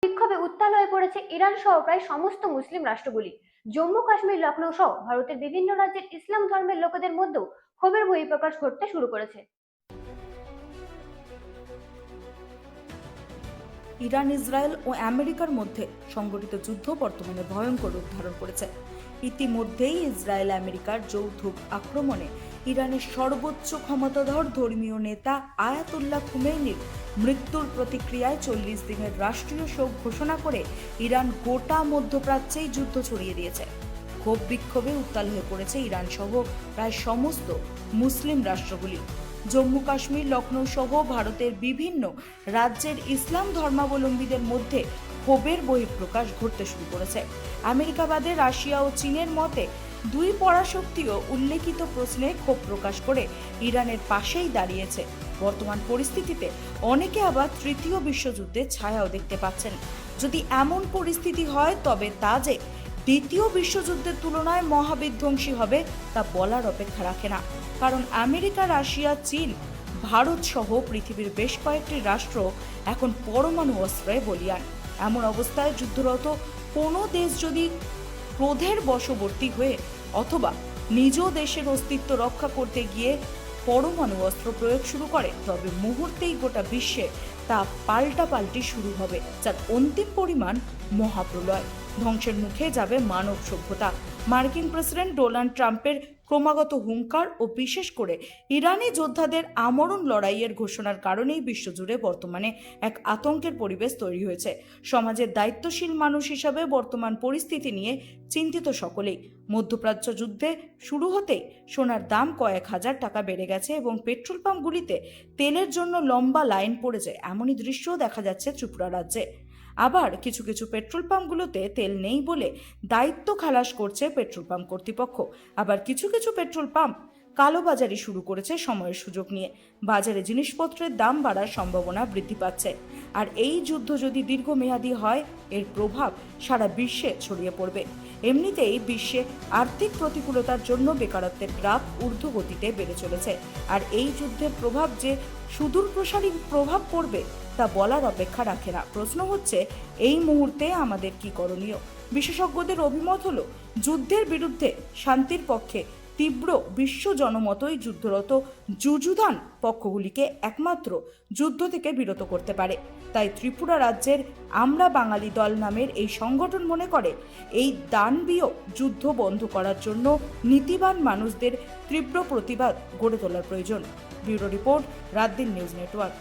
বিক্ষোভে উত্তাল হয়ে পড়েছে ইরান সহ প্রায় সমস্ত মুসলিম রাষ্ট্রগুলি। জম্মু কাশ্মীর, লখনৌ সহ ভারতের বিভিন্ন রাজ্যের ইসলাম ধর্মের লোকেদের মধ্যেও ক্ষোভের বহিঃপ্রকাশ ঘটতে শুরু করেছে। ইরান, ইসরায়েল ও আমেরিকার মধ্যে সংঘটিত যুদ্ধ বর্তমানে ভয়ঙ্কর রূপ ধারণ করেছে। ইতিমধ্যেই ইসরায়েল আমেরিকার যৌথ আক্রমণে ইরানের সর্বোচ্চ ক্ষমতাধর ধর্মীয় নেতা আয়াতুল্লাহ খুমেনির মৃত্যুর প্রতিক্রিয়ায় 40 দিনের রাষ্ট্রীয় শোক ঘোষণা করে ইরান গোটা মধ্যপ্রাচ্যেই যুদ্ধ ছড়িয়ে দিয়েছে। ক্ষোভ বিক্ষোভে উত্তাল হয়ে পড়েছে ইরান সহ প্রায় সমস্ত মুসলিম রাষ্ট্রগুলি। জম্মু কাশ্মীর, লখনৌ সহ ভারতের বিভিন্ন রাজ্যের ইসলাম ধর্মাবলম্বীদের মধ্যে ক্ষোভের বহিঃপ্রকাশ ঘটতে শুরু করেছে। আমেরিকা বাদে রাশিয়া ও চীনের মতে দুই পরাশক্তিও উল্লেখিত প্রশ্নে ক্ষোভ প্রকাশ করে ইরানের পাশেই দাঁড়িয়েছে। বর্তমান পরিস্থিতিতে অনেকে আবার তৃতীয় বিশ্বযুদ্ধের ছায়াও দেখতে পাচ্ছেন। যদি এমন পরিস্থিতি হয় তবে তা যে দ্বিতীয় বিশ্বযুদ্ধের তুলনায় মহাবিধ্বংসী হবে তা বলার অপেক্ষা রাখে না। কারণ আমেরিকা, রাশিয়া, চীন, ভারত সহ পৃথিবীর বেশ কয়েকটি রাষ্ট্র এখন পরমাণু অস্ত্রে বলীয়ান। এমন অবস্থায় যুদ্ধরত কোনো দেশ যদি ক্রোধের বশবর্তী হয়ে অথবা নিজ দেশের অস্তিত্ব রক্ষা করতে গিয়ে পরমাণু অস্ত্র প্রয়োগ শুরু করে, তবে মুহূর্তেই গোটা বিশ্বে তা পাল্টাপাল্টি শুরু হবে, যার অন্তিম পরিমাণ মহাপ্রলয়। ধ্বংসের মুখে যাবে মানব সভ্যতা। মার্কিন প্রেসিডেন্ট ডোনাল্ড ট্রাম্পের ক্রমাগত হুঙ্কার ও বিশেষ করে ইরানি যোদ্ধাদের আমরণ লড়াইয়ের ঘোষণার কারণেই বিশ্বজুড়ে বর্তমানে এক আতঙ্কের পরিবেশ তৈরি হয়েছে। সমাজের দায়িত্বশীল মানুষ হিসাবে বর্তমান পরিস্থিতি নিয়ে চিন্তিত সকলেই। মধ্যপ্রাচ্য যুদ্ধে শুরু হতেই সোনার দাম কয়েক হাজার টাকা বেড়ে গেছে এবং পেট্রোল পাম্পগুলিতে তেলের জন্য লম্বা লাইন পড়েছে, এমনই দৃশ্যও দেখা যাচ্ছে ত্রিপুরা রাজ্যে। আবার কিছু কিছু পেট্রোল পাম্পগুলোতে তেল নেই বলে দায়িত্ব খালাস করছে পেট্রোল পাম্প কর্তৃপক্ষ। আবার কিছু কিছু পেট্রোল পাম্প কালোবাজারি শুরু করেছে সময়ের সুযোগ নিয়ে। বাজারে জিনিসপত্রের দাম বাড়ার সম্ভাবনা বৃদ্ধি পাচ্ছে। আর এই যুদ্ধ যদি দীর্ঘমেয়াদী হয়, এর প্রভাব সারা বিশ্বে ছড়িয়ে পড়বে। এমনিতেই বিশ্বে আর্থিক প্রতিকূলতার জন্য বেকারত্বের গ্রাফ ঊর্ধ্বগতিতে বেড়ে চলেছে। আর এই যুদ্ধের প্রভাব যে সুদূর প্রসারী প্রভাব পড়বে তা বলার অপেক্ষা রাখে না। প্রশ্ন হচ্ছে, এই মুহূর্তে আমাদের কি করণীয়? বিশেষজ্ঞদের অভিমত হলো, যুদ্ধের বিরুদ্ধে শান্তির পক্ষে তীব্র বিশ্ব জনমতই যুদ্ধরত যুযুধান পক্ষগুলিকে একমাত্র যুদ্ধ থেকে বিরত করতে পারে। তাই ত্রিপুরা রাজ্যের আমরা বাঙালি দল নামের এই সংগঠন মনে করে, এই দানবীয় যুদ্ধ বন্ধ করার জন্য নীতিবান মানুষদের তীব্র প্রতিবাদ গড়ে তোলার প্রয়োজন। Bureau report, রাতদিন news network.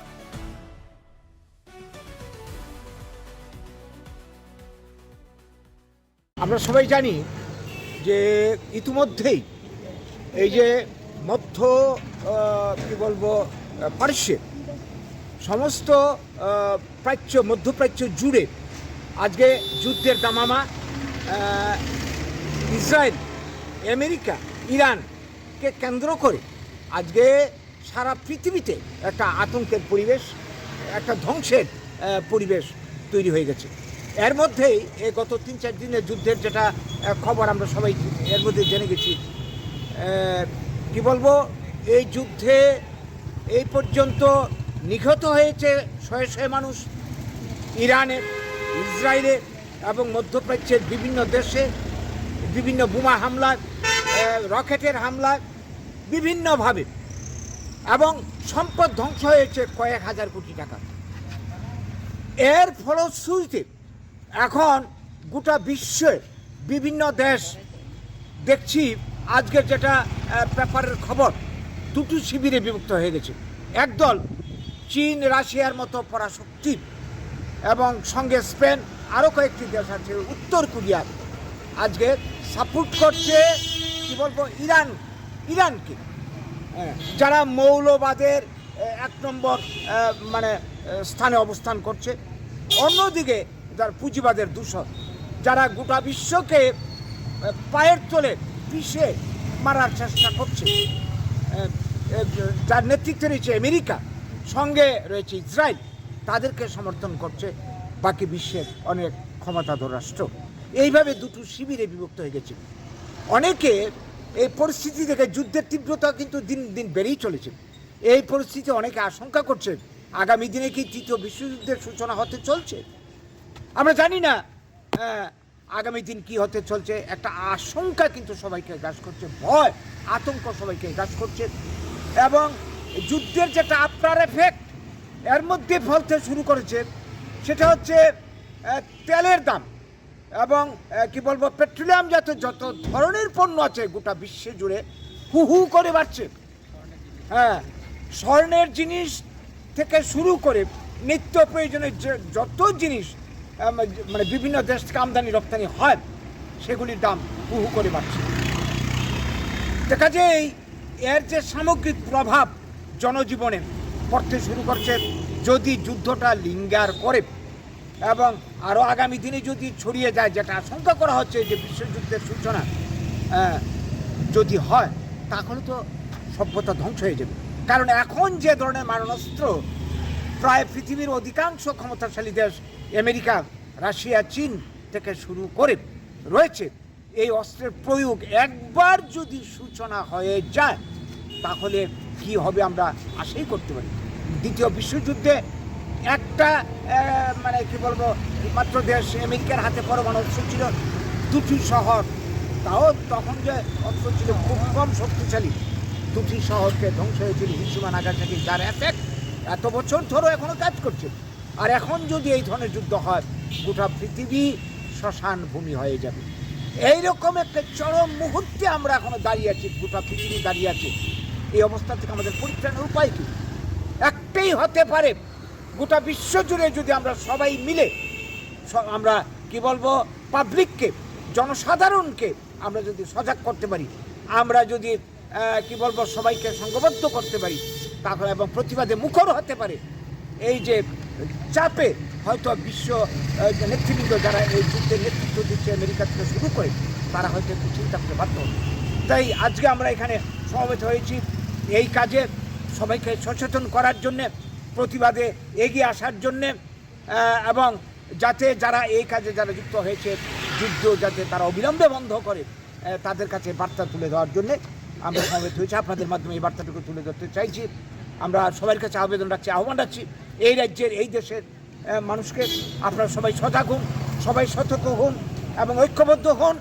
আমরা সবাই জানি যে ইতিমধ্যেই এই যে পারস্যে সমস্ত মধ্যপ্রাচ্য জুড়ে আজকে যুদ্ধের দামামা। ইসরায়েল, আমেরিকা, ইরানকে কেন্দ্র করে আজকে সারা পৃথিবীতে একটা আতঙ্কের পরিবেশ, একটা ধ্বংসের পরিবেশ তৈরি হয়ে গেছে। এর মধ্যেই গত 3-4 দিনের যুদ্ধের যেটা খবর আমরা সবাই এর মধ্যে জেনে গেছি। এই যুদ্ধে এই পর্যন্ত নিহত হয়েছে শয়ে মানুষ। ইরানের, ইসরায়েলের এবং মধ্যপ্রাচ্যের বিভিন্ন দেশে বিভিন্ন বোমা হামলা, রকেটের হামলা বিভিন্নভাবে, এবং সম্পদ ধ্বংস হয়েছে কয়েক হাজার কোটি টাকা। এর ফলশ্রুতিতে এখন গোটা বিশ্বে বিভিন্ন দেশ দেখছি আজকের যেটা পেপারের খবর, দুটো শিবিরে বিভক্ত হয়ে গেছে। একদল চীন, রাশিয়ার মতো পরাশক্তি এবং সঙ্গে স্পেন, আরও কয়েকটি দেশ আছে, উত্তর কোরিয়া আজকে সাপোর্ট করছে ইরানকে, যারা মৌলবাদের 1 নম্বর স্থানে অবস্থান করছে। অন্যদিকে যারা পুঁজিবাদের দূষণ, যারা গোটা বিশ্বকে পায়ের তলে পিষে মারার চেষ্টা করছে, যার নেতৃত্বে রয়েছে আমেরিকা, সঙ্গে রয়েছে ইসরায়েল, তাদেরকে সমর্থন করছে বাকি বিশ্বের অনেক ক্ষমতাধর রাষ্ট্র। এইভাবে দুটো শিবিরে বিভক্ত হয়ে গেছে। অনেকে এই পরিস্থিতি থেকে যুদ্ধের তীব্রতা কিন্তু দিন দিন বেড়েই চলেছে। এই পরিস্থিতি অনেকে আশঙ্কা করছে আগামী দিনে কি তৃতীয় বিশ্বযুদ্ধের সূচনা হতে চলছে। আমরা জানি না আগামী দিন কি হতে চলছে। একটা আশঙ্কা কিন্তু সবাইকে গ্রাস করছে, ভয় আতঙ্ক সবাইকে গ্রাস করছে, এবং যুদ্ধের যেটা আফটার এফেক্ট এর মধ্যে ফলতে শুরু করেছে সেটা হচ্ছে তেলের দাম এবং কি বলবো পেট্রোলিয়াম জাতীয় যত ধরনের পণ্য আছে গোটা বিশ্বে জুড়ে হু হু করে বাড়ছে। হ্যাঁ, স্বর্ণের জিনিস থেকে শুরু করে নিত্য প্রয়োজনের যত জিনিস মানে বিভিন্ন দেশ থেকে আমদানি রপ্তানি হয় সেগুলির দাম হু হু করে বাড়ছে। দেখা যায় এর যে সামগ্রিক প্রভাব জনজীবনে পড়তে শুরু করছে, যদি যুদ্ধটা লিঙ্গার করে এবং আরও আগামী দিনে যদি ছড়িয়ে যায়, যেটা আশঙ্কা করা হচ্ছে যে বিশ্বযুদ্ধের সূচনা যদি হয় তাহলে তো সভ্যতা ধ্বংস হয়ে যাবে। কারণ এখন যে ধরনের মারণাস্ত্র প্রায় পৃথিবীর অধিকাংশ ক্ষমতাশালী দেশ আমেরিকা, রাশিয়া, চীন থেকে শুরু করে রয়েছে, এই অস্ত্রের প্রয়োগ একবার যদি সূচনা হয়ে যায় তাহলে কি হবে আমরা আশাই করতে পারি। দ্বিতীয় বিশ্বযুদ্ধে একটা মানে কি বলবো মাত্র দেশ আমেরিকার হাতে পরমাণু অস্ত্র ছিল, 2টি শহর, তাও তখন যে অস্ত্র ছিল খুব কম শক্তিশালী, 2টি শহরকে ধ্বংস হয়েছিল হিরোশিমা নাগাসাকি, যার এফেক্ট এত বছর ধরেও এখনো কাজ করছে। আর এখন যদি এই ধরনের যুদ্ধ হয় গোটা পৃথিবী শ্মশান ভূমি হয়ে যাবে। এইরকম একটা চরম মুহূর্তে আমরা এখনো দাঁড়িয়ে আছি, গোটা পৃথিবী দাঁড়িয়ে আছে। এই অবস্থা থেকে আমাদের পরিত্রাণের উপায় কি? একটাই হতে পারে, গোটা বিশ্ব জুড়ে যদি আমরা সবাই মিলে আমরা কি বলবো পাবলিককে, জনসাধারণকে আমরা যদি সজাগ করতে পারি, আমরা যদি কি বলবো সবাইকে সংঘবদ্ধ করতে পারি তাহলে এবং প্রতিবাদে মুখর হতে পারে, এই যে চাপে হয়তো বিশ্ব নেতৃবৃন্দ যারা এই যুদ্ধের নেতৃত্ব দিচ্ছে আমেরিকা থেকে শুরু করে তারা হয়তো একটু চিন্তা করতে বাধ্য হবে। তাই আজকে আমরা এখানে সমবেত হয়েছি এই কাজে সবাইকে সচেতন করার জন্যে, প্রতিবাদে এগিয়ে আসার জন্যে, এবং যাতে যারা এই কাজে যারা যুক্ত হয়েছে যুদ্ধ যাতে তারা অবিলম্বে বন্ধ করে তাদের কাছে বার্তা তুলে দেওয়ার জন্যে আমরা সমবেত হয়েছি। আপনাদের মাধ্যমে এই বার্তাটুকু তুলে ধরতে চাইছি। আমরা সবার কাছে আবেদন রাখছি, আহ্বান রাখছি এই রাজ্যের, এই দেশের মানুষকে আপনারা সবাই সজাগ হন, সবাই সতর্ক হন এবং ঐক্যবদ্ধ হন।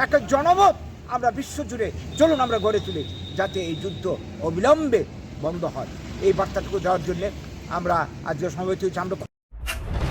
একটা জনমত আমরা বিশ্বজুড়ে চলুন আমরা গড়ে তুলি যাতে এই যুদ্ধ অবিলম্বে বন্ধ হয়। এই বার্তাটুকু দেওয়ার জন্যে আমরা আজকে সমবেত হয়েছি। আমরা